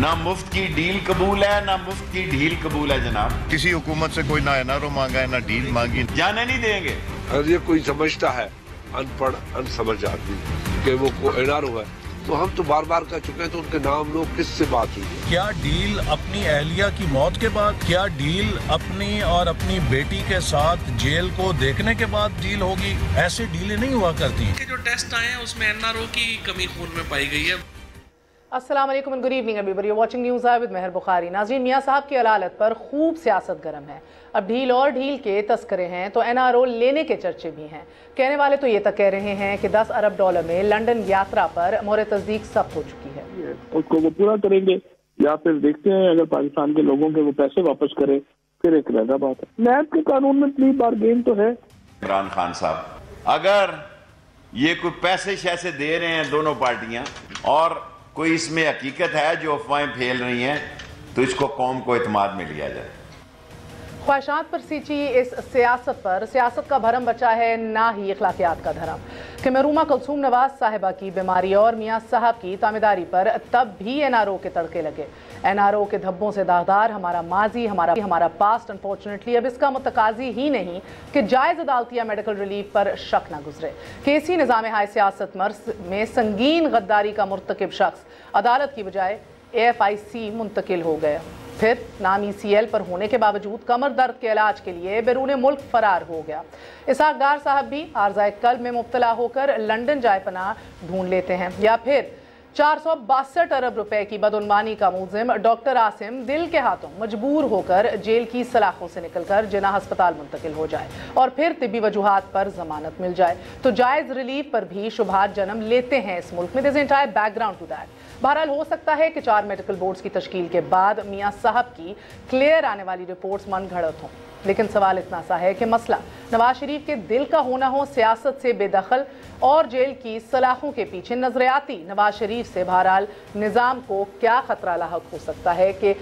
نہ مفت کی ڈیل قبول ہے نہ مفت کی ڈھیل قبول ہے جناب. کسی حکومت سے کوئی نہ این آر او مانگا ہے نہ ڈیل مانگی. جانے نہیں دیں گے. اگر یہ کوئی سمجھتا ہے ان پڑھ ان سمجھ آدمی کہ وہ این آر او ہے تو ہم تو بار بار کہہ چکے ہیں تو ان کے نام لو کس سے بات ہوئی ہے. کیا ڈیل اپنی اہلیہ کی موت کے بعد, کیا ڈیل اپنی اور اپنی بیٹی کے ساتھ جیل کو دیکھنے کے بعد ڈیل ہوگی؟ ایسے ڈیلیں نہیں ہوا کرتی. جو ٹیسٹ آئے ہیں اس میں این آر او کی کمی خون میں پائی گئی ہے. السلام علیکم and good evening every one watching news I with مہر بخاری. ناظرین, میاں صاحب کی علالت پر خوب سیاست گرم ہے. اب ڈھیل اور ڈھیل کے تذکرے ہیں تو این آر او لینے کے چرچے بھی ہیں. کہنے والے تو یہ تک کہہ رہے ہیں کہ $10 ارب میں لنڈن یاترا پر مہر تصدیق ثبت ہو چکی ہے. اس کو وہ پورا کریں گے یا پھر دیکھتے ہیں اگر پاکستان کے لوگوں کے وہ پیسے واپس کرے پھر ایک علیحدہ بات ہے. نیب کے قانون میں پلی بارگین تو ہے. عمران خان صاحب, اگر یہ کوئی پیسے شیسے دے رہے ہیں دونوں پارٹیاں اور کوئی اس میں حقیقت ہے جو افواہیں پھیل رہی ہیں تو اس کو قوم کو اعتماد میں لیا جائے. خواہشات پر سیچی اس سیاست پر سیاست کا بھرم بچا ہے نہ ہی اخلاقیات کا دھرم کہ مرحومہ کلثوم نواز صاحبہ کی بیماری اور میاں صاحب کی تامیداری پر تب بھی این آر او کے تڑکے لگے. این آر او کے دھبوں سے داغدار ہمارا ماضی, ہمارا پاسٹ انفارچونیٹلی اب اس کا متقاضی ہی نہیں کہ جائز عدالتی یا میڈیکل ریلیف پر شک نہ گزرے کہ اسی نظام ہائے سیاست میں سنگین غداری کا مرتکب شخص عدالت کی بجائے AFIC منتقل ہو گیا. پھر نام ECL پر ہونے کے باوجود کمر درد کے علاج کے لیے بیرون ملک فرار ہو گیا. اسحاق ڈار صاحب بھی عارضہ قلب میں مبتلا ہو کر لنڈن جائے پناہ ڈھونڈ لیتے ہیں. یا پھر 462 ارب روپے کی بدعنوانی کا ملزم ڈاکٹر عاصم دل کے ہاتھوں مجبور ہو کر جیل کی سلاخوں سے نکل کر جناح ہسپتال منتقل ہو جائے اور پھر طبی وجوہات پر ضمانت مل جائے تو جائز ریلیف پر بھی شبہات جنم لیتے ہیں اس ملک میں. There's an entire background to that. بہرحال ہو سکتا ہے کہ 4 میڈیکل بورڈز کی تشکیل کے بعد میاں صاحب کی کلیئر آنے والی رپورٹس من گھڑت ہوں, لیکن سوال اتنا سا ہے کہ مسئلہ نواز شریف کے دل کا ہونا ہو سیاست سے بے دخل اور جیل کی سلاخوں کے پیچھے نظریاتی نواز شریف سے بہرحال نظام کو کیا خطرہ لاحق ہو سکتا ہے کہ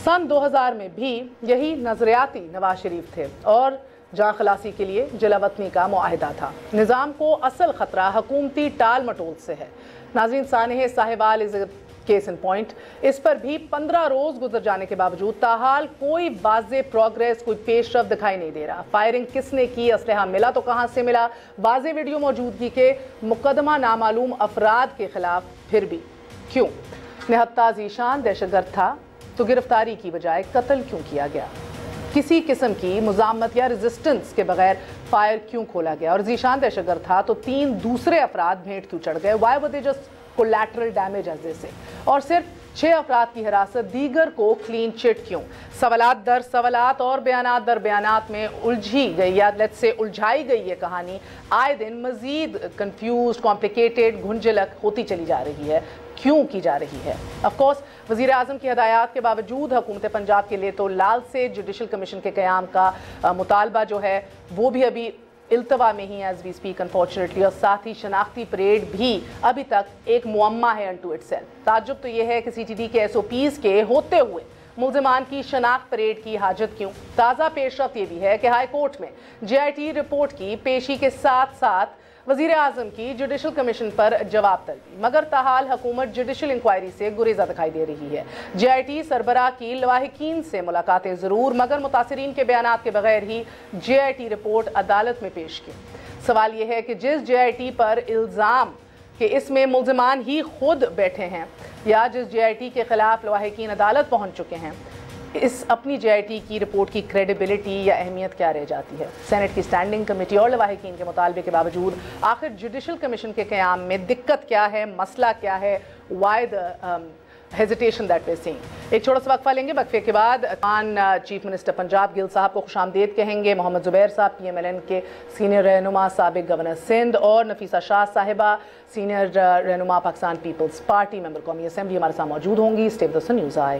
سن 2000 میں بھی یہی نظریاتی نواز شریف تھے اور جان خلاصی کے لیے جلا وطنی کا معاہدہ تھا. نظام کو اصل خطرہ حکومتی ٹال مٹول سے ہے. ناظرین, سانحہ Sahiwal is case in point. اس پر بھی 15 روز گزر جانے کے باوجود تاحال کوئی واضح پروگریس, کوئی پیش رفت دکھائی نہیں دے رہا. فائرنگ کس نے کی, اسلحہ ملا تو کہاں سے ملا, واضح ویڈیو موجودگی کے مقدمہ نامعلوم افراد کے خلاف پھر بھی کیوں. نہتہ ذیشان دہشت گرد تھا تو گرفتاری کی بجائے قتل کیوں کیا گیا. کسی قسم کی مزاحمت یا ریزسٹنس کے بغیر فائر کیوں کھولا گیا. اور ذیشان دہشت گرد تھا تو 3 دوسرے افراد بھیٹ کیوں چڑھ گئے. Why were they just collateral damage as they سے. اور صرف 6 افراد کی حراست, دیگر کو کلین چٹ کیوں. سوالات در سوالات اور بیانات در بیانات میں الجھی گئی یا لیٹس سے الجھائی گئی یہ کہانی آئے دن مزید کنفیوزڈ, کمپلیکیٹڈ, گھنجلک ہوتی چلی جا رہی ہے. کیوں کی جا رہی ہے؟ آف کورس وزیر اعظم کی ہدایات کے باوجود حکومت پنجاب کے لیے تو لال سے جوڈیشل کمیشن کے قیام کا مطالبہ جو ہے وہ بھی ابھی التوا میں ہی ایز وی اسپیک انفارچونیٹلی, اور ساتھ ہی شناختی پریڈ بھی ابھی تک ایک معمہ ہے انٹو اٹ سیلف. تعجب تو یہ ہے کہ CTD کے SOPs کے ہوتے ہوئے ملزمان کی شناخت پریڈ کی حاجت کیوں. تازہ پیش رفت یہ بھی ہے کہ ہائی کورٹ میں JIT رپورٹ کی پیشی کے ساتھ ساتھ وزیر اعظم کی جوڈیشل کمیشن پر جواب طلبی, مگر تاحال حکومت جوڈیشل انکوائری سے گریزہ دکھائی دے رہی ہے. JIT سربراہ کی لواحقین سے ملاقاتیں ضرور, مگر متاثرین کے بیانات کے بغیر ہی JIT رپورٹ عدالت میں پیش کی. سوال یہ ہے کہ جس JIT پر الزام کہ اس میں ملزمان ہی خود بیٹھے ہیں یا جس JIT کے خلاف لواحقین عدالت پہنچ چکے ہیں, اس اپنی JIT کی رپورٹ کی کریڈیبلٹی یا اہمیت کیا رہ جاتی ہے. سینٹ کی سٹینڈنگ کمیٹی اور لواحقین کے مطالبے کے باوجود آخر جوڈیشل کمیشن کے قیام میں دقت کیا ہے, مسئلہ کیا ہے, why the hesitation that we're seeing. ایک چھوٹا سا وقفہ لیں گے, وقفے کے بعد چیف منسٹر پنجاب گل صاحب کو خوش آمدید کہیں گے. محمد زبیر صاحب PMLN کے سینئر رہنما, سابق گورنر سندھ, اور نفیسہ شاہ صاحبہ سینئر رہنما پاکستان پیپلز پارٹی, ممبر قومی اسمبلی ہمارے ساتھ موجود ہوں گی. اسٹے ود اس نیوز آئے.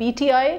PTI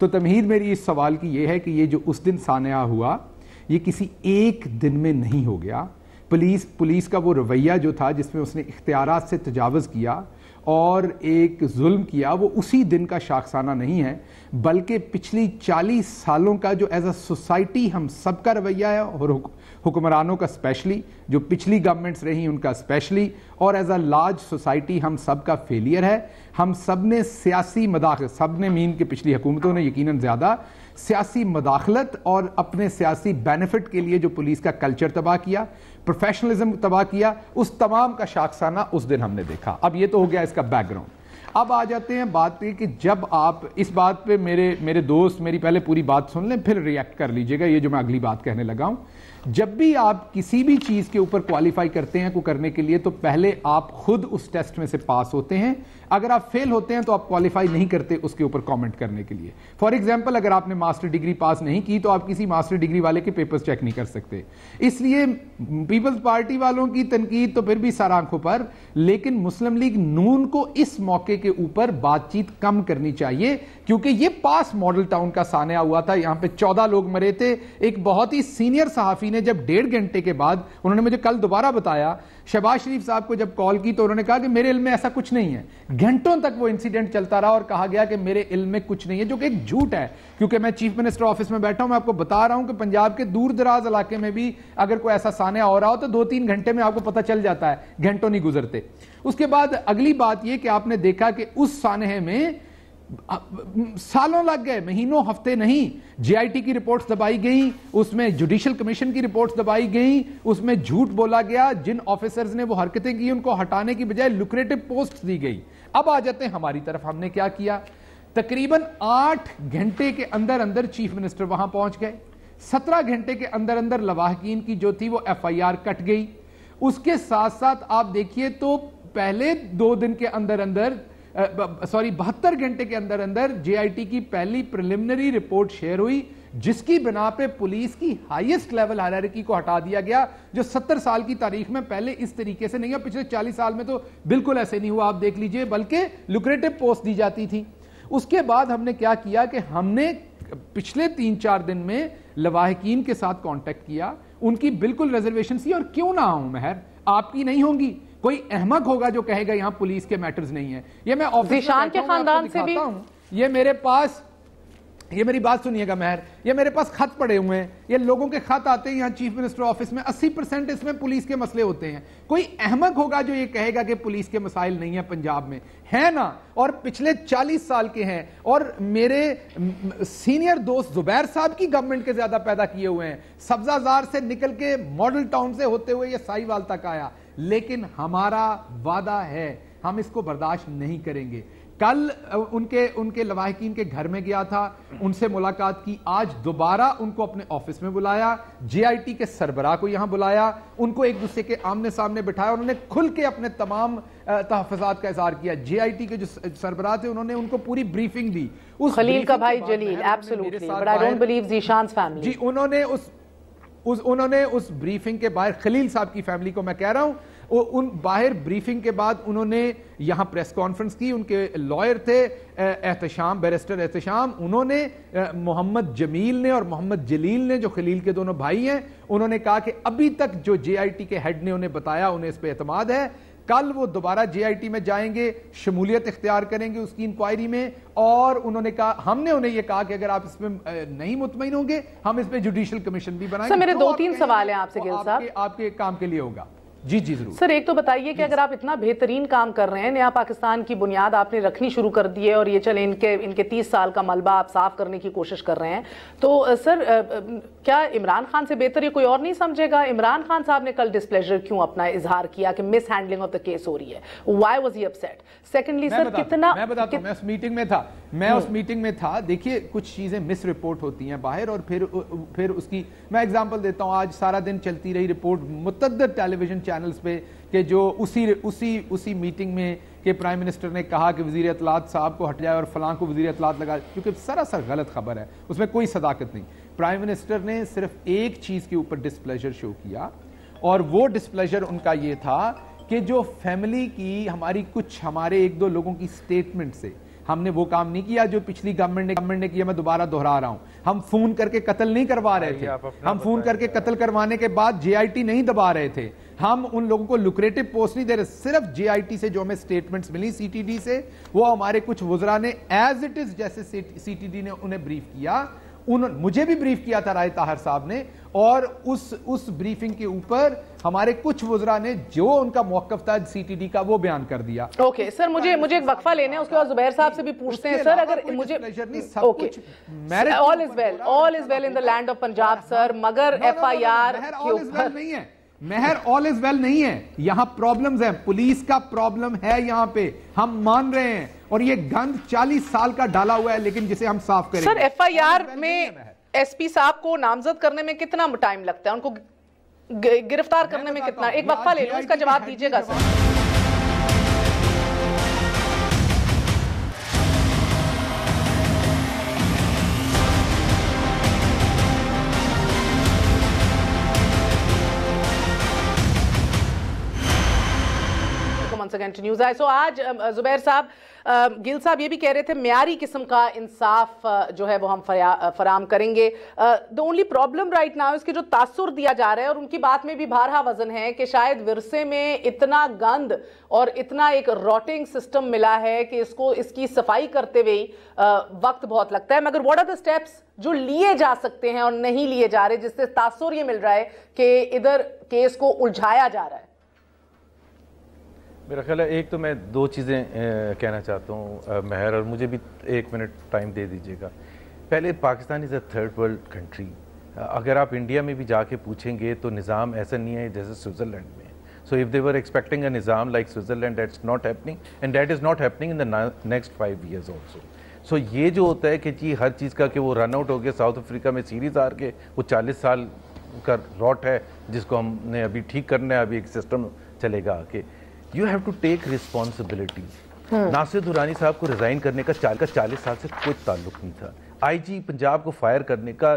تو تمہید میری اس سوال کی یہ ہے کہ یہ جو اس دن سانحہ ہوا یہ کسی ایک دن میں نہیں ہو گیا. پولیس کا وہ رویہ جو تھا جس میں اس نے اختیارات سے تجاوز کیا اور ایک ظلم کیا وہ اسی دن کا شاخسانہ نہیں ہے بلکہ پچھلی 40 سالوں کا جو ایز اے سوسائٹی ہم سب کا رویہ ہے اور حکمرانوں کا اسپیشلی جو پچھلی گورنمنٹس رہی ان کا اسپیشلی اور ایز اے لارج سوسائٹی ہم سب کا فیلئر ہے. ہم سب نے سیاسی مداخلت سب نے مین کہ پچھلی حکومتوں نے یقیناً زیادہ سیاسی مداخلت اور اپنے سیاسی بینیفٹ کے لیے جو پولیس کا کلچر تباہ کیا پروفیشنلزم تباہ کیا اس تمام کا شاخسانہ اس دن ہم نے دیکھا. اب یہ تو ہو گیا اس کا بیک گراؤنڈ. اب آ جاتے ہیں بات پہ کہ جب آپ اس بات پہ میرے دوست میری پہلے پوری بات سن لیں پھر ریئیکٹ کر لیجئے گا یہ جو میں اگلی بات کہنے لگا ہوں. جب بھی آپ کسی بھی چیز کے اوپر کوالیفائی کرتے ہیں کو کرنے کے لیے تو پہلے آپ خود اس ٹیسٹ میں سے پاس ہوتے ہیں. اگر آپ فیل ہوتے ہیں تو آپ کوالیفائی نہیں کرتے اس کے اوپر کامنٹ کرنے کے لیے. فار ایگزامپل اگر آپ نے ماسٹر ڈگری پاس نہیں کی تو آپ کسی ماسٹر ڈگری والے کے پیپرز چیک نہیں کر سکتے. اس لیے پیپلز پارٹی والوں کی تنقید تو پھر بھی سر آنکھوں پر لیکن مسلم لیگ نون کو اس موقع کے اوپر بات چیت کم کرنی چاہیے کیونکہ یہ پاس ماڈل ٹاؤن کا سانحہ ہوا تھا. یہاں پہ 14 لوگ مرے تھے. ایک بہت ہی سینئر صحافی نے جب 1.5 گھنٹے کے بعد انہوں نے مجھے کل دوبارہ بتایا شہباز شریف صاحب کو جب کال کی تو انہوں نے کہا کہ میرے علم میں ایسا کچھ نہیں ہے. گھنٹوں تک وہ انسیڈنٹ چلتا رہا اور کہا گیا کہ میرے علم میں کچھ نہیں ہے جو کہ ایک جھوٹ ہے کیونکہ میں چیف منسٹر آفس میں بیٹھا ہوں میں آپ کو بتا رہا ہوں کہ پنجاب کے دور دراز علاقے میں بھی اگر کوئی ایسا سانحہ ہو رہا ہو تو 2-3 گھنٹے میں آپ کو پتہ چل جاتا ہے گھنٹوں نہیں گزرتے. اس کے بعد اگلی بات یہ کہ آپ نے دیکھا کہ اس سانحے میں سالوں لگ گئے مہینوں ہفتے نہیں. جے آئی ٹی کی رپورٹس دبائی گئیں اس میں جوڈیشل کمیشن کی رپورٹس دبائی گئیں اس میں جھوٹ بولا گیا جن آفیسرز نے وہ حرکتیں کی ان کو ہٹانے کی بجائے لوکریٹو پوسٹ دی گئی. اب آ جاتے ہیں ہماری طرف. ہم نے کیا کیا تقریباً 8 گھنٹے کے اندر اندر چیف منسٹر وہاں پہنچ گئے. 17 گھنٹے کے اندر اندر لواحقین کی جو تھی وہ ایف آئی آر کٹ گئی. اس کے ساتھ ساتھ آپ دیکھیے تو پہلے 2 دن کے اندر اندر 72 گھنٹے کے اندر اندر جے آئی ٹی کی پہلی پریلیمنری رپورٹ شیئر ہوئی جس کی بنا پہ پولیس کی ہائیسٹ لیول ہائرارکی کو ہٹا دیا گیا جو 70 سال کی تاریخ میں پہلے اس طریقے سے نہیں ہے. پچھلے 40 سال میں تو بالکل ایسے نہیں ہوا آپ دیکھ لیجئے بلکہ لوکریٹو پوسٹ دی جاتی تھی. اس کے بعد ہم نے کیا کیا کہ ہم نے پچھلے 3-4 دن میں لواحقین کے ساتھ کانٹیکٹ کیا ان کی بالکل ریزرویشن تھی اور کیوں نہ ہوں مہر آپ کی نہیں ہوں گی. کوئی احمق ہوگا جو کہے گا یہاں پولیس کے میٹرز نہیں ہیں. یہ میں ذیشان کے خاندان سے بھی یہ میرے پاس یہ میری بات سنیے گا مہر یہ میرے پاس خط پڑے ہوئے ہیں یہ لوگوں کے خط آتے ہیں یہاں چیف منسٹر آفس میں 80% اس میں پولیس کے مسئلے ہوتے ہیں. کوئی احمق ہوگا جو یہ کہے گا کہ پولیس کے مسائل نہیں ہیں پنجاب میں ہے نا اور پچھلے 40 سال کے ہیں اور میرے سینئر دوست زبیر صاحب کی گورنمنٹ کے زیادہ پیدا کیے ہوئے ہیں. سبزہ زار سے نکل کے ماڈل ٹاؤن سے ہوتے ہوئے یہ ساہیوال تک آیا لیکن ہمارا وعدہ ہے ہم اس کو برداشت نہیں کریں گے. کل ان کے لواحقین کے گھر میں گیا تھا ان سے ملاقات کی. آج دوبارہ ان کو اپنے آفس میں بلایا جے آئی ٹی کے سربراہ کو یہاں بلایا ان کو ایک دوسرے کے آمنے سامنے بٹھایا انہوں نے کھل کے اپنے تمام تحفظات کا اظہار کیا. جے آئی ٹی کے جو سربراہ تھے انہوں نے ان کو پوری بریفنگ دی. خلیل کا بھائی Jalil absolutely but I don't believe Zeeshan's family جی انہوں نے اس بریفنگ کے باہر خلیل صاحب کی فیملی کو میں کہہ رہا ہوں ان باہر بریفنگ کے بعد انہوں نے یہاں پریس کانفرنس کی. ان کے لائر تھے احتشام بیرسٹر احتشام انہوں نے محمد جمیل نے اور محمد جلیل نے جو خلیل کے دونوں بھائی ہیں انہوں نے کہا کہ ابھی تک جو جے آئی ٹی کے ہیڈ نے انہیں بتایا انہیں اس پہ اعتماد ہے. کل وہ دوبارہ جے آئی ٹی میں جائیں گے شمولیت اختیار کریں گے اس کی انکوائری میں اور انہوں نے کہا ہم نے انہیں یہ کہا کہ اگر آپ اس میں نہیں مطمئن ہوں گے ہم اس پہ جوڈیشل کمیشن بھی بنائیں گے. میرے 2-3 سوال ہیں آپ سے گل صاحب آپ کے کام کے لیے ہوگا. جی ضرور سر ایک تو بتائیے کہ اگر آپ اتنا بہترین کام کر رہے ہیں نیا پاکستان کی بنیاد آپ نے رکھنی شروع کر دی ہے اور یہ چلے ان کے 30 سال کا ملبہ آپ صاف کرنے کی کوشش کر رہے ہیں تو سر کیا عمران خان سے بہتر یہ کوئی اور نہیں سمجھے گا؟ عمران خان صاحب نے کل ڈسپلیجر کیوں اپنا اظہار کیا کہ mishandling of the case ہو رہی ہے why was he upset? Secondly sir کتنا میں بتاتا ہوں میں اس میٹنگ میں تھا دیکھیے کچھ چیزیں مس رپورٹ ہوتی ہیں باہر اور پھر اس کی میں اگزامپل دیتا ہوں. آج سارا دن چلتی رہی رپورٹ متعدد ٹیلی ویژن چینلز پہ کہ جو اسی میٹنگ میں کہ پرائم منسٹر نے کہا کہ وزیر اطلاعات صاحب کو ہٹ جائے اور فلاں کو وزیر اطلاعات لگا کیونکہ سراسر غلط خبر ہے اس میں کوئی صداقت نہیں. پرائم منسٹر نے صرف ایک چیز کے اوپر ڈسپلیجر شو کیا اور وہ ڈسپلیجر ان کا یہ تھا کہ جو فیملی کی ہمارے 1-2 لوگوں کی سٹیٹمنٹ سے ہم نے وہ کام نہیں کیا جو پچھلی گورنمنٹ نے کیا. میں دوبارہ دہرا رہا ہوں, ہم فون کر کے قتل نہیں کروا رہے تھے, ہم فون کر کے قتل کروانے کے بعد جے آئی ٹی نہیں دبا رہے تھے, ہم ان لوگوں کو لوکریٹو پوسٹ نہیں دے رہے. صرف جے آئی ٹی سے جو ہمیں سٹیٹمنٹس ملی سی ٹی ڈی سے, وہ ہمارے کچھ وزراء نے ایز اٹ از جیسے سی ٹی ڈی نے انہیں بریف کیا, مجھے بھی بریف کیا تھا رائے طاہر صاحب نے, اور اس بریفنگ کے اوپر ہمارے کچھ وزراء نے جو ان کا موقف تھا سی ٹی ڈی کا وہ بیان کر دیا. اوکے سر, مجھے ایک وقفہ لینا ہے, اس کے بعد زبیر صاحب سے بھی پوچھتے ہیں. سر اگر مجھے all is well in the land of Punjab سر, مگر ایف آئی آر کے اوپر نہیں ہے مہر, all is well نہیں ہے, یہاں پرابلمز ہیں, پولیس کا پرابلم ہے یہاں پہ, ہم مان رہے ہیں, اور یہ گند 40 سال کا ڈالا ہوا ہے, لیکن جسے ہم صاف کریں. سر ایف آئی آر میں ایس پی صاحب کو نامزد کرنے میں کتنا ٹائم لگتا ہے, ان کو گرفتار کرنے میں کتنا؟ ایک وقفہ لے لوں, اس کا جواب دیجیے گا سر. سو آج زبیر صاحب, گل صاحب یہ بھی کہہ رہے تھے معیاری قسم کا انصاف جو ہے وہ ہم فراہم کریں گے. the only problem right now اس کے جو تاثر دیا جا رہا ہے, اور ان کی بات میں بھی بارہا وزن ہے کہ شاید ورثے میں اتنا گند اور اتنا ایک روٹنگ سسٹم ملا ہے کہ اس کی صفائی کرتے ہوئے وقت بہت لگتا ہے. مگر what are the steps جو لیے جا سکتے ہیں اور نہیں لیے جا رہے, جس سے تاثر یہ مل رہا ہے کہ ادھر کیس کو الجھایا جا رہا ہے؟ میرا خیال ہے ایک تو میں دو چیزیں کہنا چاہتا ہوں مہر, اور مجھے بھی 1 منٹ ٹائم دے دیجیے گا. پہلے پاکستان از اے تھرڈ ورلڈ کنٹری. اگر آپ انڈیا میں بھی جا کے پوچھیں گے تو نظام ایسا نہیں ہے جیسے سوئٹزرلینڈ میں. So if they were expecting a نظام like Switzerland, that's not happening, and that is not happening in the next 5 years also. So یہ جو ہوتا ہے کہ جی ہر چیز کا کہ وہ رن آؤٹ ہو گیا, ساؤتھ افریقہ میں سیریز ہار کے وہ 40 سال کا راٹ ہے جس کو ہم نے ابھی ٹھیک کرنا ہے, ابھی ایک سسٹم چلے گا کہ You have to take responsibility. ناصر درانی صاحب کو ریزائن کرنے کا 40 سال سے کوئی تعلق نہیں تھا. آئی جی پنجاب کو فائر کرنے کا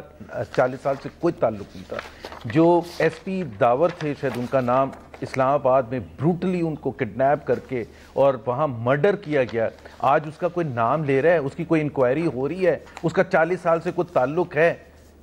40 سال سے کوئی تعلق نہیں تھا. جو ایس پی داور تھے, شاید ان کا نام, اسلام آباد میں بروٹلی ان کو کڈنیپ کر کے اور وہاں مرڈر کیا گیا, آج اس کا کوئی نام لے رہا ہے, اس کی کوئی انکوائری ہو رہی ہے, اس کا 40 سال سے کوئی تعلق ہے؟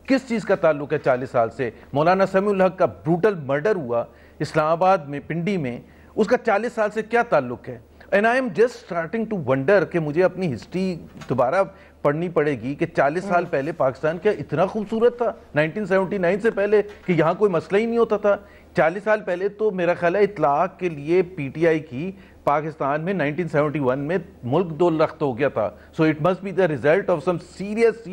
کس چیز کا تعلق ہے 40 سال سے؟ مولانا سمیع الحق کا بروٹل مرڈر ہوا اسلام آباد میں, پنڈی میں, اس کا 40 سال سے کیا تعلق ہے؟ And I am just starting to wonder کہ مجھے اپنی ہسٹری دوبارہ پڑھنی پڑے گی کہ 40 سال پہلے پاکستان کیا اتنا خوبصورت تھا 1979 سے پہلے کہ یہاں کوئی مسئلہ ہی نہیں ہوتا تھا. 40 سال پہلے تو میرا خیال ہے اطلاق کے لیے پی ٹی آئی کی پاکستان میں 1971 میں ملک 2 لخت ہو گیا تھا. So it must be the result of some serious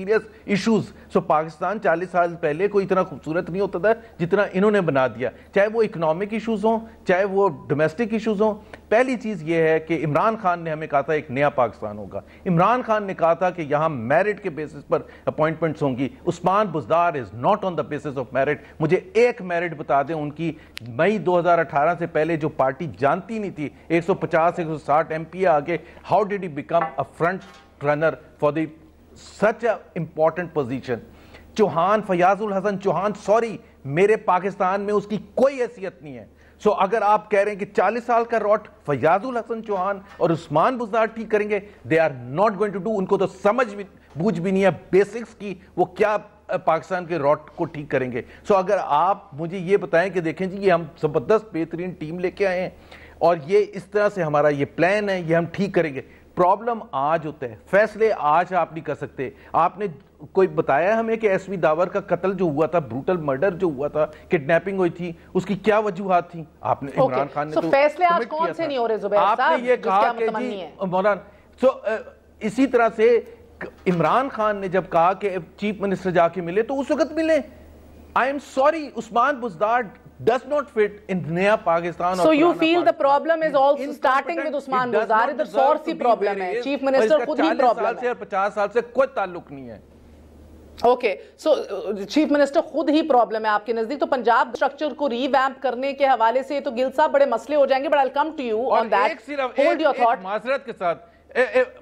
issues. So Pakistan 40 سال پہلے کوئی اتنا خوبصورت نہیں ہوتا تھا جتنا انہوں نے بنا دیا, چاہے وہ اکنامک ایشوز ہوں, چاہے وہ ڈومیسٹک ایشوز ہوں. پہلی چیز یہ ہے کہ عمران خان نے ہمیں کہا تھا ایک نیا پاکستان ہوگا. عمران خان نے کہا تھا کہ یہاں میرٹ کے بیسس پر اپوائنٹمنٹس ہوں گی. Usman Buzdar is not on the basis of merit. مجھے ایک میرٹ بتا دیں ان کی, مئی 2018 سے پہلے جو پارٹی جانتی نہیں تھی 150-160 ایم پی آگے, how did he become a front runner for the such a important position? Chohan, Fayyaz ul-Hassan Chohan, sorry میرے پاکستان میں اس کی کوئی حیثیت نہیں ہے. سو اگر آپ کہہ رہے ہیں کہ 40 سال کا راٹ فیاض الحسن چوہان اور عثمان بزدار ٹھیک کریں گے, they are not going to do. ان کو تو سمجھ بھی بوجھ بھی نہیں ہے بیسکس کی, وہ کیا پاکستان کے راٹ کو ٹھیک کریں گے. سو اگر آپ مجھے یہ بتائیں کہ دیکھیں جی یہ ہم زبردست بہترین ٹیم لے کے آئے ہیں اور یہ اس طرح سے ہمارا یہ پلان ہے, یہ ہم ٹھیک کریں گے. پرابلم آج ہوتا ہے, فیصلے آج آپ نہیں کر سکتے. آپ نے کوئی بتایا ہمیں کہ ایس پی داور کا قتل جو ہوا تھا, بروٹل مرڈر جو ہوا تھا, کڈنیپنگ ہوئی تھی, اس کی کیا وجوہات تھیں؟ آپ نے عمران خان نے تو فیصلے آج کون سے نہیں ہو رہے زبیر صاحب؟ آپ نے یہ کہا کہ جی مولانا, سو اسی طرح سے عمران خان نے جب کہا کہ چیف منسٹر جا کے ملے تو اس وقت ملے. I am sorry, Usman Buzdar does not fit in نیا Pakistan. So you feel the problem is also starting with Usman Buzdar, ادھر سورس ہی پرابلم ہے, چیف منسٹر خود ہی پرابلم ہے. 50 سال سے کوئی تعلق نہیں ہے. اوکے, سو چیف منسٹر خود ہی پرابلم ہے آپ کے نزدیک. تو پنجاب اسٹرکچر کو ری ویمپ کرنے کے حوالے سے تو گل صاحب بڑے مسئلے ہو جائیں گے, but I'll come to you on that. Hold your thought. معذرت کے ساتھ,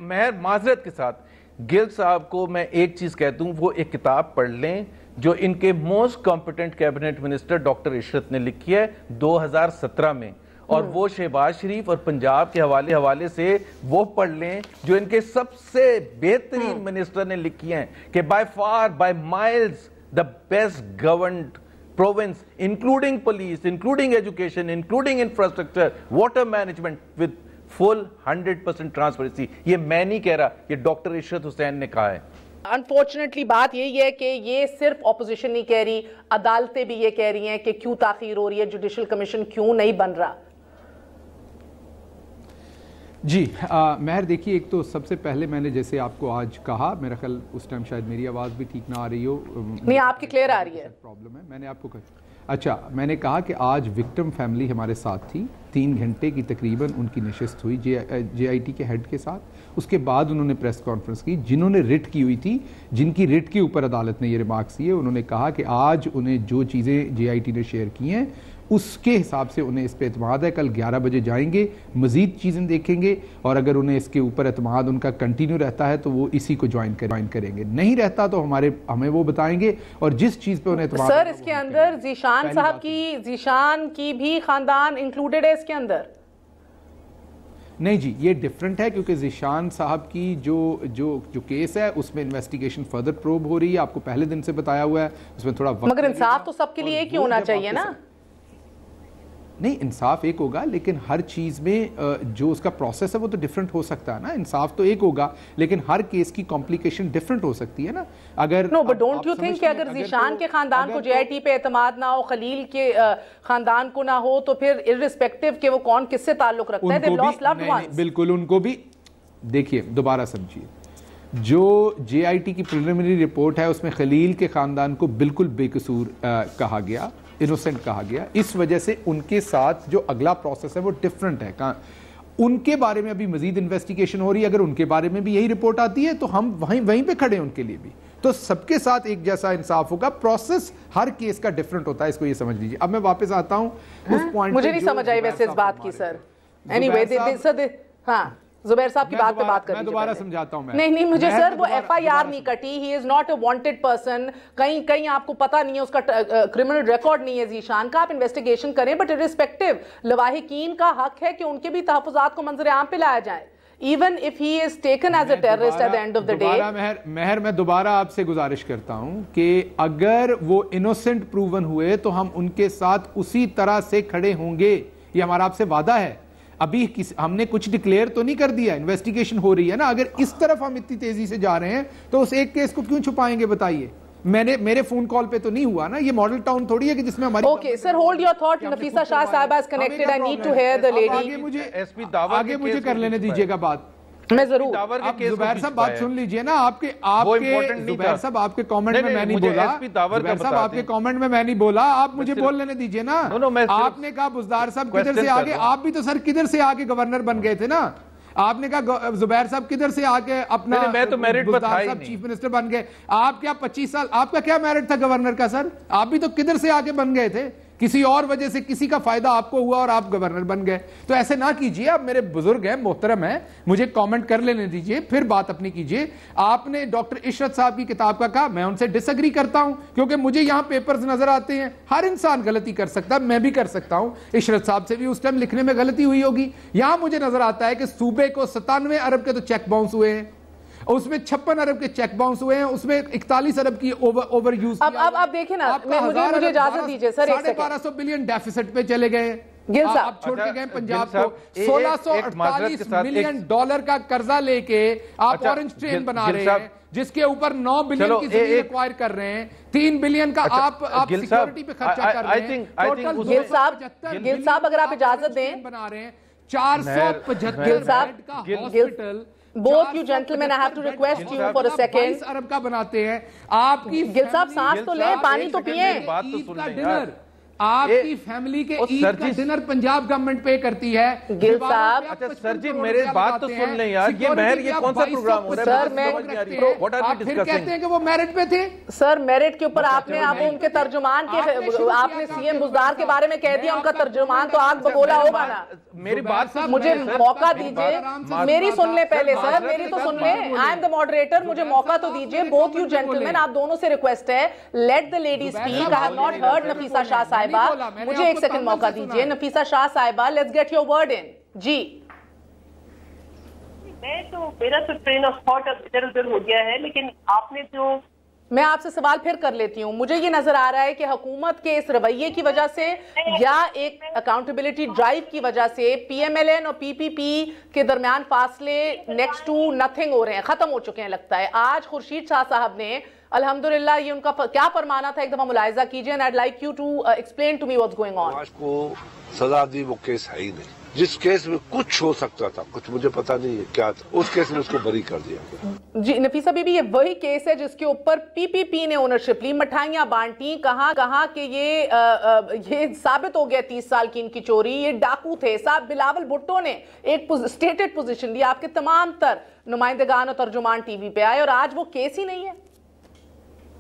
مہر معذرت کے ساتھ, گل صاحب کو میں ایک چیز کہتا ہوں, وہ ایک کتاب پڑھ لیں جو ان کے most competent cabinet minister doctor Ishrat نے لکھی ہے 2017 میں, اور وہ شہباز شریف اور پنجاب کے حوالے سے وہ پڑھ لیں جو ان کے سب سے بہترین منسٹر نے لکھی ہیں کہ by for by miles the best governed province, including police, including education, including infrastructure, water management with full 100% transparency. یہ میں نہیں کہہ رہا, یہ ڈاکٹر عشرت حسین نے کہا ہے. انفارچونیٹلی بات یہی ہے کہ یہ صرف اپوزیشن نہیں کہہ رہی, عدالتیں بھی یہ کہہ رہی ہیں کہ کیوں تاخیر ہو رہی ہے, جوڈیشل کمیشن کیوں نہیں بن رہا. جی مہر دیکھیے, ایک تو سب سے پہلے میں نے جیسے آپ کو آج کہا, میرا خیال اس ٹائم شاید میری آواز بھی ٹھیک نہ آ رہی ہو, نہیں آپ کی کلیئر آ رہی ہے, پرابلم ہے, میں نے آپ کو اچھا میں نے کہا کہ آج وکٹم فیملی ہمارے ساتھ تھی, 3 گھنٹے کی تقریباً ان کی نشست ہوئی جے آئی ٹی کے ہیڈ کے ساتھ. اس کے بعد انہوں نے پریس کانفرنس کی, جنہوں نے ریٹ کی ہوئی تھی, جن کی ریٹ کے اوپر عدالت نے یہ ریمارکس دیے, انہوں نے کہا کہ آج انہیں جو چیزیں جے آئی ٹی نے شیئر کی ہیں اس کے حساب سے انہیں اس پہ اعتماد ہے. کل 11 بجے جائیں گے, مزید چیزیں دیکھیں گے, اور اگر انہیں اس کے اوپر اعتماد ان کا کنٹینیو رہتا ہے تو وہ اسی کو جوائن کریں گے, نہیں رہتا تو ہمیں وہ بتائیں گے, اور جس چیز پہ انہیں اعتماد. سر اس کے اندر ذیشان صاحب ذیشان کی بھی خاندان انکلوڈڈ ہے اس کے اندر؟ نہیں جی, یہ ڈیفرنٹ ہے, کیونکہ ذیشان صاحب کی جو کیس ہے اس میں انویسٹیگیشن فردر پروب ہو رہی ہے, آپ کو پہلے دن سے بتایا ہوا ہے, اس میں تھوڑا وقت, مگر انصاف تو سب کے لیے ایک ہی ہونا چاہیے نا. نہیں, انصاف ایک ہوگا, لیکن ہر چیز میں جو اس کا پروسیس ہے وہ تو ڈیفرنٹ ہو سکتا ہے نا. انصاف تو ایک ہوگا, لیکن ہر کیس کی کمپلیکیشن ڈیفرنٹ ہو سکتی ہے نا. اگر نو بٹ ڈونٹ یو تھنک کہ اگر ذیشان کے خاندان کو جے آئی ٹی پہ اعتماد نہ ہو, خلیل کے خاندان کو نہ ہو, تو پھر ارسپیکٹیو کہ وہ کون کس سے تعلق رکھتا ہے, they lost loved ones. بالکل, ان کو بھی دیکھیے, دوبارہ سمجھیے, جو جے آئی ٹی کی پریلیمنری رپورٹ ہے اس میں خلیل کے خاندان کو بالکل بے قصور کہا گیا, انوسنٹ کہا گیا. اس وجہ سے ان کے ساتھ جو اگلا پروسیس ہے وہ ڈیفرنٹ ہے. ان کے بارے میں ابھی مزید انویسٹیگیشن ہو رہی ہے, اگر ان کے بارے میں بھی یہی رپورٹ آتی ہے تو ہم وہیں پہ کھڑے ہیں ان کے لیے بھی. تو سب کے ساتھ ایک جیسا انصاف ہوگا, پروسیس ہر کیس کا ڈیفرنٹ ہوتا ہے, اس کو یہ سمجھ لیجیے. اب میں واپس آتا ہوں اس پوائنٹ, مجھے نہیں سمجھ آئی ویسے اس بات کی سر. ہاں زبیر صاحب کی بات پہ بات کریں. میں دوبارہ سمجھاتا ہوں. نہیں مجھے سر وہ ایف آئی آر نہیں کٹی, he is not a wanted person, کہیں آپ کو پتا نہیں ہے, اس کا کرمنل ریکارڈ نہیں ہے ذیشان کا, آپ انویسٹیگیشن کریں, بٹ ارسپیکٹیو لواحقین کا حق ہے کہ ان کے بھی تحفظات کو منظر عام پہ لایا جائے, even if he is taken as a terrorist at the end of the day. مہر میں دوبارہ آپ سے گزارش کرتا ہوں کہ اگر وہ انوسنٹ پروون ہوئے تو ہم ان کے ساتھ اسی طرح سے کھڑے ہوں گے, یہ ہمارا آپ سے وعدہ ہے. ابھی ہم نے کچھ ڈکلیئر تو نہیں کر دیا, انویسٹیگیشن ہو رہی ہے نا. اگر اس طرف ہم اتنی تیزی سے جا رہے ہیں تو اس ایک کیس کو کیوں چھپائیں گے بتائیے. میرے فون کال پہ تو نہیں ہوا نا, یہ ماڈل ٹاؤن تھوڑی ہے کہ جس میں ہماری. Okay sir, hold your thought, Nafisa Shah sahiba is connected, I need to hear the lady. آگے مجھے کر لینے دیجیے گا بات. میں ضرور. آپ زبیر صاحب بات سن لیجئے نا, زبیر صاحب آپ کے کامنٹ میں میں نہیں بولا, زبیر صاحب آپ کے کامنٹ میں میں نہیں بولا, آپ مجھے بول لینے دیجئے نا. آپ نے کہا بزدار صاحب کدھر سے آگے, آپ بھی تو سر کدھر سے آگے گورنر بن گئے تھے نا. آپ نے کہا زبیر صاحب کدھر سے آگے اپنا بزدار صاحب چیف منسٹر بن گئے. آپ کیا 25 سال آپ کا کیا میرٹ تھا گورنر کا سر؟ آپ بھی تو کدھر سے آگے بن گئے تھے, کسی اور وجہ سے کسی کا فائدہ آپ کو ہوا اور آپ گورنر بن گئے. تو ایسے نہ کیجئے, آپ میرے بزرگ ہیں, محترم ہیں, مجھے کامنٹ کر لینے دیجئے, پھر بات اپنی کیجئے. آپ نے ڈاکٹر عشرت صاحب کی کتاب کا کہا, میں ان سے ڈس ایگری کرتا ہوں, کیونکہ مجھے یہاں پیپرز نظر آتے ہیں. ہر انسان غلطی کر سکتا ہے, میں بھی کر سکتا ہوں. عشرت صاحب سے بھی اس ٹائم لکھنے میں غلطی ہوئی ہوگی. یہاں مجھے نظر آتا ہے کہ صوبے کو 97 ارب کے تو چیک باؤنس ہوئے ہیں, اس میں 56 ارب کے چیک باؤنس ہوئے ہیں, اس میں 41 ارب کی اوور یوز. اب دیکھیں نا, مجھے اجازت دیجئے سر, 1250 بلین ڈیفیسٹ پہ چلے گئے. گل صاحب آپ چھوڑ کے گئے پنجاب کو, 1648 ملین ڈالر کا قرضہ لے کے آپ اورنج ٹرین بنا رہے ہیں, جس کے اوپر 9 بلین کی زمین ایکوائر کر رہے ہیں, 3 بلین کا آپ سیکیورٹی پہ خرچہ کر رہے ہیں. گل صاحب اگر آپ اجازت دیں, بنا رہے ہیں 475 بیڈ کا hospital. Both you gentlemen, I have to request you for a second. 22 ارب کا بناتے ہیں. آپ کی گل صاحب سانس تو لیں, پانی تو پئیں. عید کا ڈنر آپ کی فیملی کے عید کا ڈنر پنجاب گورنمنٹ پے کرتی ہے. گل صاحب اچھا سر جی میرے بات تو سن لیں یار, یہ مہر یہ کون سا پروگرام ہو رہا ہے؟ آپ پھر کہتے ہیں کہ وہ میرٹ پہ تھے. سر میرٹ کے اوپر آپ نے اب ان کے ترجمان کے, آپ نے سی ایم بزدار کے بارے میں کہہ دیا, ان کا ترجمان تو آگ بگولا ہوگا نا. میری بات مجھے موقع دیجئے, میری سن لیں پہلے سر, میری تو سن لیں. I am the moderator, مجھے موقع تو دیجئے. Both you gentlemen, آپ دونوں سے ریکویسٹ ہے, let the lady speak. I have not heard Nafisa شاہ صاحب صاحبہ, مجھے ایک سیکنڈ موقع دیجئے. Nafisa Shah sahiba, let's get your word in. جی میں تو, میرا تو ٹرین آف تھاٹ ادھر ادھر ہو گیا ہے, لیکن آپ نے جو, میں آپ سے سوال پھر کر لیتی ہوں. مجھے یہ نظر آ رہا ہے کہ حکومت کے اس رویے کی وجہ سے یا ایک اکاؤنٹیبلٹی ڈرائیو کی وجہ سے پی ایم ایل این اور پی پی پی کے درمیان فاصلے نیکسٹ ٹو نتھنگ ہو رہے ہیں, ختم ہو چکے ہیں لگتا ہے. آج خورشید شاہ صاحب نے الحمدللہ, یہ ان کا کیا فرمانا تھا, ایک دفعہ ملاحظہ کیجئے. and I'd like you to explain to me what's going on. آج کو سزا دی وہ کیس ہے ہی نہیں. جس کیس میں کچھ ہو سکتا تھا, کچھ مجھے پتہ نہیں ہے کیا تھا, اس کیس میں اس کو بری کر دیا. جی نفیسہ بی بی, یہ وہی کیس ہے جس کے اوپر پی پی پی نے اونرشپ لی, مٹھائیاں بانٹی, کہاں کہ یہ ثابت ہو گیا 30 سال کی ان کی چوری, یہ ڈاکو تھے. صاحب بلاول بھٹو نے ایک سٹیٹڈ پوزیشن لی, آپ کے تمام تر نمائندگان اور ترجمان ٹی وی پہ آئے, اور آج وہ کیس ہی نہیں ہے.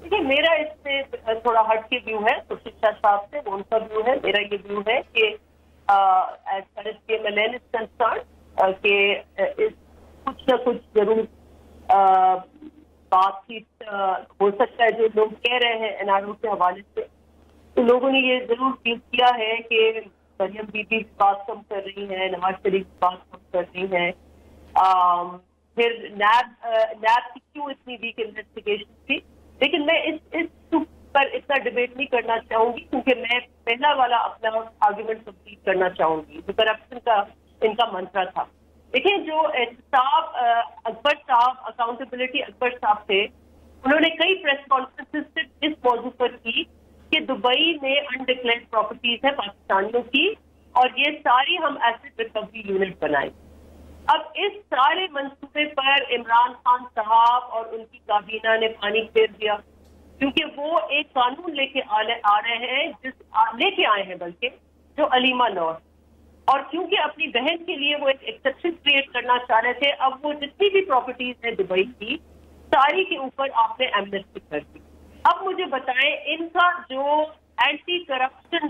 دیکھیے میرا اس سے تھوڑا ہٹ کے ویو ہے خورشید شاہ صاحب سے, وہ ان کا ویو ہے. میرا یہ ویو ہے کہ as far as P M L N is concern کہ کچھ نہ کچھ ضرور بات چیت ہو سکتا ہے. جو لوگ کہہ رہے ہیں این آر او کے حوالے سے, تو لوگوں نے یہ ضرور فیل کیا ہے کہ مریم بی بی بات کم کر رہی ہیں, نواز شریف بات کم کر رہی ہیں. پھر نیب کی کیوں اتنی ویک انویسٹیگیشن تھی. لیکن میں اس پر اتنا ڈبیٹ نہیں کرنا چاہوں گی, کیونکہ میں پہلا والا اپنا آرگومنٹ کمپلیٹ کرنا چاہوں گی جو کرپشن کا ان کا منترا تھا. دیکھیں جو احتساب اکبر صاحب, اکاؤنٹیبلٹی اکبر صاحب تھے, انہوں نے کئی پریس کانفرنسز اس موضوع پر کی کہ دبئی میں انڈکلیئرڈ پراپرٹیز ہیں پاکستانیوں کی, اور یہ ساری ہم ایسٹ ریکوری یونٹ بنائیں. اب اس سارے منصوبے پر عمران خان صاحب اور ان کی کابینہ نے پانی پھیر دیا, کیونکہ وہ ایک قانون لے کے آ رہے ہیں, لے کے آئے ہیں بلکہ, جو علیمہ لاء, اور کیونکہ اپنی بہن کے لیے وہ ایک ایکسیپشن کریٹ کرنا چاہ رہے تھے. اب وہ جتنی بھی پراپرٹیز ہیں دبئی کی, ساری کے اوپر آپ نے ایمنسٹی کر دی. اب مجھے بتائیں, ان کا جو اینٹی کرپشن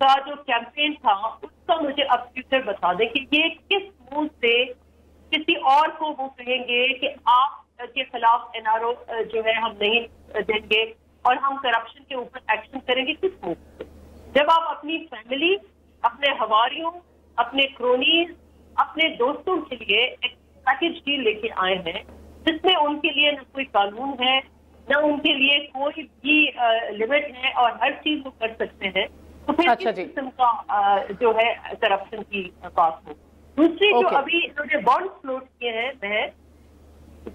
کا جو کیمپین تھا, اس کا مجھے اب فیوچر بتا دیں کہ یہ کس منہ سے کسی اور کو وہ کہیں گے کہ آپ کے خلاف این آر او جو ہے ہم نہیں دیں گے اور ہم کرپشن کے اوپر ایکشن کریں گے. کس منہ سے؟ جب آپ اپنی فیملی, اپنے حواریوں, اپنے کرونیز, اپنے دوستوں کے لیے ایک پیکج ڈیل لے کے آئے ہیں, جس میں ان کے لیے نہ کوئی قانون ہے, نہ ان کے لیے کوئی بھی لمٹ ہے, اور ہر چیز وہ کر سکتے ہیں, تو پھر کس قسم کا جو ہے کرپشن کی بات ہو. دوسری جو ابھی انہوں نے بانڈ فلوٹ کیے ہیں,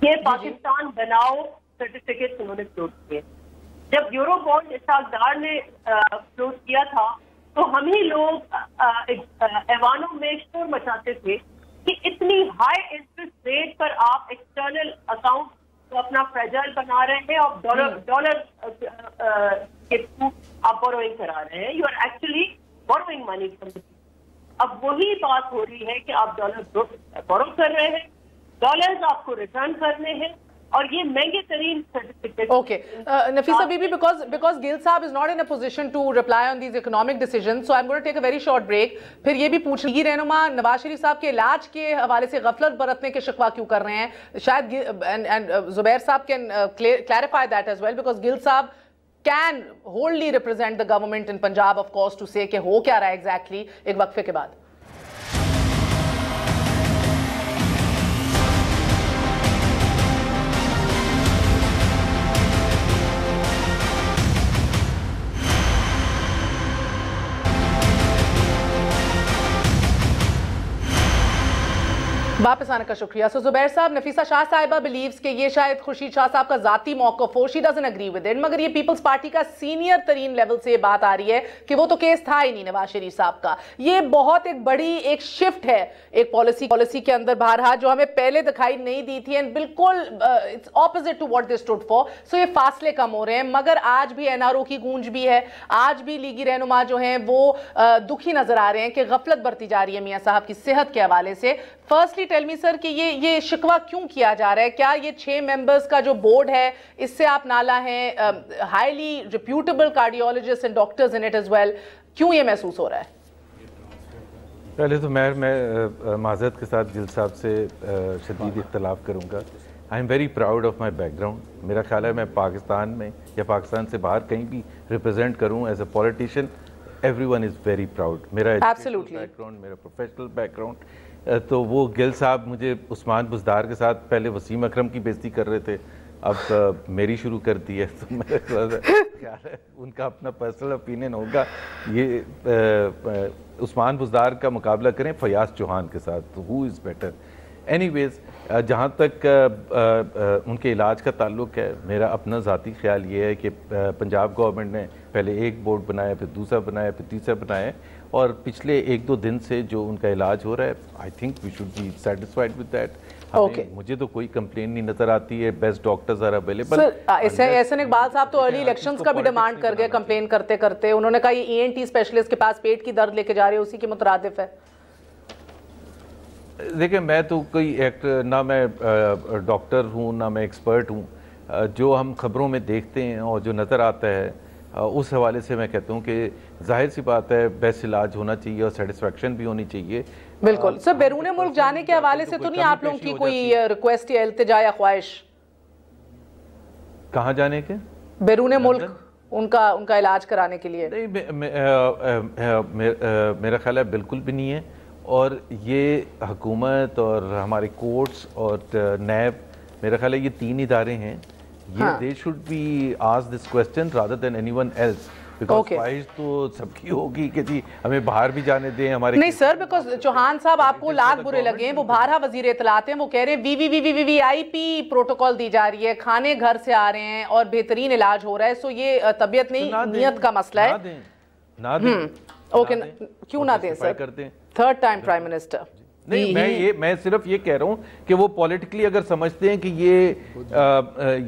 یہ پاکستان بناؤ سرٹیفکیٹ انہوں نے فلوٹ کیے. جب یورو بانڈ اسحاق ڈار نے فلوٹ کیا تھا, تو ہم ہی لوگ ایوانوں میں شور مچاتے تھے کہ اتنی ہائی انٹرسٹ ریٹ پر آپ ایکسٹرنل اکاؤنٹ کو اپنا فریجائل بنا رہے ہیں, اور ڈالر کے تھرو آپ بوروئنگ کرا رہے ہیں. You are actually borrowing money from the. اب وہی بات ہو رہی ہے کہ آپ ڈالر بورو کر رہے ہیں, ڈالرز آپ کو ریٹرن کرنے ہیں, اور یہ مہنگے ترین certificate. Okay, Nafisa Bibi, because Gil Saab is not in a position to reply on these economic decisions, so I'm going to take a very short break. پھر یہ بھی پوچھ لیگی رہنما نواز شریف صاحب کے علاج کے حوالے سے غفلت برتنے کے شکوہ کیوں کر رہے ہیں. شاید زبیر صاحب can clarify that as well, because Gil Saab can wholly represent the government in Punjab, of course, to say کہ ہو کیا رہا ہے exactly. ایک وقفے کے بعد. واپس آنے کا شکریہ. سو زبیر صاحب, نفیسہ شاہ صاحبہ بلیوز کہ یہ شاید خورشید شاہ صاحب کا ذاتی موقف ہو, she doesn't agree with it, مگر یہ پیپلز پارٹی کا سینئر ترین لیول سے یہ بات آ رہی ہے کہ وہ تو کیس تھا ہی نہیں نواز شریف صاحب کا. یہ بہت ایک بڑی ایک شفٹ ہے ایک پالیسی کے اندر بہرحا, جو ہمیں پہلے دکھائی نہیں دی تھی, اینڈ بالکل it's opposite to what they stood for. So یہ فاصلے کم ہو رہے ہیں, مگر آج بھی این آر او کی گونج بھی ہے, آج بھی لیگی رہنما جو ہیں وہ دکھی نظر آ رہے ہیں کہ غفلت برتی جا رہی ہے میاں صاحب کی صحت کے حوالے سے. فرسٹلی ٹیل می سر کہ یہ شکوہ کیوں کیا جا رہا ہے؟ کیا یہ 6 ممبرز کا جو بورڈ ہے اس سے آپ نالا ہیں, highly reputable cardiologist and doctors in it as well, کیوں یہ محسوس ہو رہا ہے؟ پہلے تو میں معذرت کے ساتھ گل صاحب سے شدید اختلاف کروں گا. I am very proud of my background. میرا خیال ہے میں پاکستان میں یا پاکستان سے باہر کہیں بھی ریپرزینٹ کروں as a politician, everyone is very proud. میرا Absolutely. بیکگراؤنڈ, میرا پروفیشنل بیکگراؤنڈ, تو وہ گل صاحب مجھے عثمان بزدار کے ساتھ پہلے وسیم اکرم کی بےزتی کر رہے تھے, اب میری شروع کر دی ہے, تو میرا خیال ہے ان کا اپنا پرسنل اوپینین ہوگا. یہ عثمان بزدار کا مقابلہ کریں فیاض چوہان کے ساتھ, تو who is better. اینی ویز, جہاں تک ان کے علاج کا تعلق ہے, میرا اپنا ذاتی خیال یہ ہے کہ پنجاب گورنمنٹ نے پہلے ایک بورڈ بنایا, پھر دوسرا بنایا, پھر تیسرا بنایا, اور پچھلے 1-2 دن سے جو ان کا علاج ہو رہا ہے, I think we should be satisfied with that. مجھے تو کوئی کمپلین نہیں نظر آتی ہے. Best doctors are available. Ahsan Iqbal sahib تو ارلی الیکشنز کا بھی ڈیمانڈ کر گئے کمپلین کرتے کرتے. انہوں نے کہا یہ ENT اسپیشلسٹ کے پاس پیٹ کی درد لے کے جا رہے ہیں, اسی کے مترادف ہے. دیکھیں, میں تو کوئی نہ میں ڈاکٹر ہوں نہ میں ایکسپرٹ ہوں. جو ہم خبروں میں دیکھتے ہیں اور جو نظر آتا ہے, اس حوالے سے میں کہتا ہوں کہ ظاہر سی بات ہے بیسٹ علاج ہونا چاہیے اور سیٹسفیکشن بھی ہونی چاہیے. بالکل سر, بیرون ملک جانے کے حوالے سے تو نہیں آپ لوگوں کی کوئی ریکویسٹ یا التجا یا خواہش؟ کہاں جانے کے؟ بیرون ملک ان کا علاج کرانے کے لیے. نہیں, میرا خیال ہے بالکل بھی نہیں ہے. اور یہ حکومت اور ہمارے کورٹس اور نیب, میرا خیال ہے یہ 3 ادارے ہیں, یہ they should be asked this question rather than anyone else. Because خواہش تو سب کی ہوگی کہ جی ہمیں باہر بھی جانے دیں ہمارے. نہیں سر, بیکاز چوہان صاحب آپ کو لاکھ برے لگے ہیں, وہ بارہا وزیر اطلاعات ہیں, وہ کہہ رہے ہیں VVIP پروٹوکول دی جا رہی ہے, کھانے گھر سے آ رہے ہیں اور بہترین علاج ہو رہا ہے. سو یہ طبیعت نہیں, نیت کا مسئلہ ہے. نہ دیں. اوکے, کیوں نہ دیں sir? Third time prime minister. نہیں, میں صرف یہ کہہ رہا ہوں کہ وہ پولیٹیکلی اگر سمجھتے ہیں کہ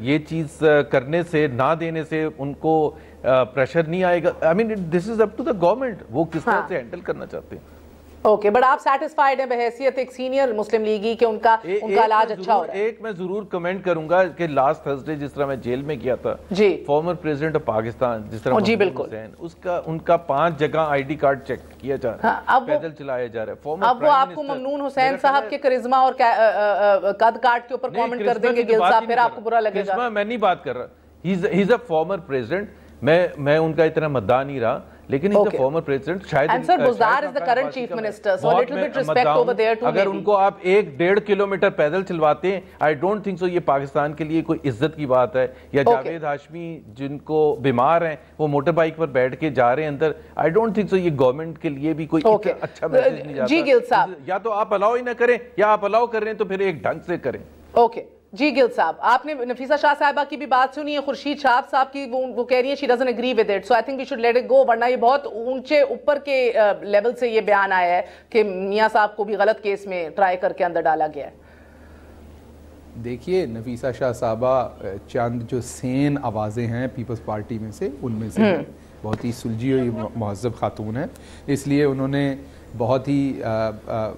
یہ چیز کرنے سے, نہ دینے سے ان کو پریشر نہیں آئے گا, آئی مین دس از اپ ٹو دا گورنمنٹ, وہ کس طرح سے ہینڈل کرنا چاہتے ہیں. اوکے, بٹ آپ سیٹسفائیڈ ہیں بحیثیت ایک سینئر مسلم لیگی کہ ان کا علاج اچھا ہو رہا ہے؟ ایک میں ضرور کمنٹ کروں گا کہ لاسٹ تھرسڈے جس طرح میں جیل میں گیا تھا, فارمر پریزیڈنٹ آف پاکستان جس طرح محمود حسین, ان کا 5 جگہ ID کارڈ چیک کیا جا رہا ہے, پیدل چلایا جا رہا ہے. اب وہ آپ کو ممنون حسین صاحب کے کرزما اور قد کاٹ کے اوپر کامنٹ کر دیں گے گل صاحب, پھر آپ کو برا لگے گا. میں نہیں بات کر رہا, ہی از اے فارمر پریزیڈنٹ, میں ان کا اتنا مداح نہیں رہا, لیکن he's the former president. شاید and sir Buzdar is the current chief minister, so a little bit respect over there too. اگر ان کو آپ 1-1.5 کلومیٹر پیدل چلواتے ہیں, I don't think so یہ پاکستان کے لیے کوئی عزت کی بات ہے. یا جاوید ہاشمی جن کو بیمار ہیں وہ موٹر بائک پر بیٹھ کے جا رہے ہیں اندر, I don't think so یہ گورنمنٹ کے لیے بھی کوئی اچھا میسج نہیں جاتا. جی گل صاحب, یا تو آپ الاؤ ہی نہ کریں, یا آپ الاؤ کر رہے ہیں تو پھر ایک ڈھنگ سے کریں. اوکے جی گل صاحب, آپ نے نفیسہ شاہ صاحبہ کی بھی بات سنی ہے, خورشید شہاب صاحب کی, وہ کہہ رہی ہیں she doesn't agree with it, so I think we should let it go, ورنہ یہ بہت اونچے اوپر کے لیول سے یہ بیان آیا ہے کہ میاں صاحب کو بھی غلط کیس میں ٹرائی کر کے اندر ڈالا گیا ہے. دیکھیے, نفیسہ شاہ صاحبہ چند جو سین آوازیں ہیں پیپلز پارٹی میں سے, ان میں سے بہت ہی سلجھی ہوئی مہذب خاتون ہیں, اس لیے انہوں نے بہت ہی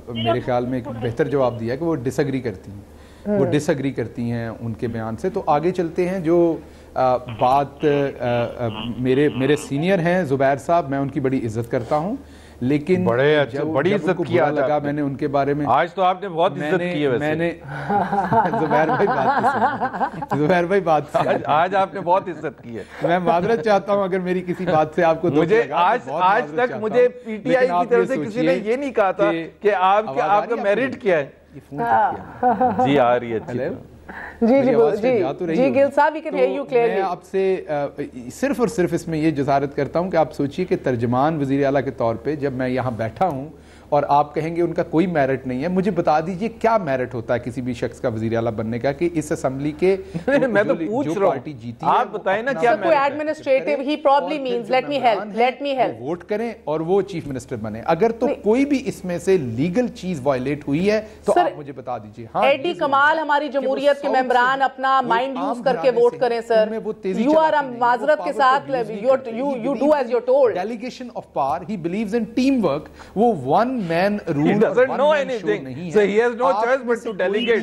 میرے خیال میں ایک بہتر جواب دیا کہ وہ ڈس ایگری کرتی ہیں ان کے بیان سے. تو آگے چلتے ہیں. جو بات میرے سینئر ہیں زبیر صاحب, میں ان کی بڑی عزت کرتا ہوں, لیکن بڑی عزت کیا لگا میں نے ان کے بارے میں, آج تو آپ نے بہت عزت کی ہے ویسے. میں نے زبیر بھائی بات آج آپ نے بہت عزت کی ہے. میں معذرت چاہتا ہوں اگر میری کسی بات سے آپ کو مجھے آج تک مجھے پی ٹی آئی کی طرف سے کسی نے یہ نہیں کہا تھا کہ آپ کا میرٹ کیا ہے. جی آ رہی ہے جی گل صاحب, we can hear you clearly. میں آپ سے صرف اور صرف اس میں یہ جزارت کرتا ہوں کہ آپ سوچئے کہ ترجمان وزیر اعلیٰ کے طور پہ جب میں یہاں بیٹھا ہوں اور آپ کہیں گے ان کا کوئی میرٹ نہیں ہے, مجھے بتا دیجئے کیا میرٹ ہوتا ہے کسی بھی شخص کا وزیر اعلیٰ بننے کا کہ اس اسمبلی کے میں تو پوچھ رہا ہوں, پارٹی جیتی ہے, آپ بتائیں نا کیا کوئی administrative, he probably means let me help, vote کریں اور وہ چیف منسٹر بنے. اگر تو کوئی بھی اس میں سے لیگل چیز وائلیٹ ہوئی ہے تو آپ مجھے بتا دیجئے. ایڈی کمال ہماری جمہوریت کے ممبران اپنا مائنڈ یوز کر کے ووٹ کریں سر, you are معذرت کے ساتھ, you do as you're told. Delegation of power, he believes in teamwork, وہ one man rule, doesn't know anything, so he has no choice but to delegate.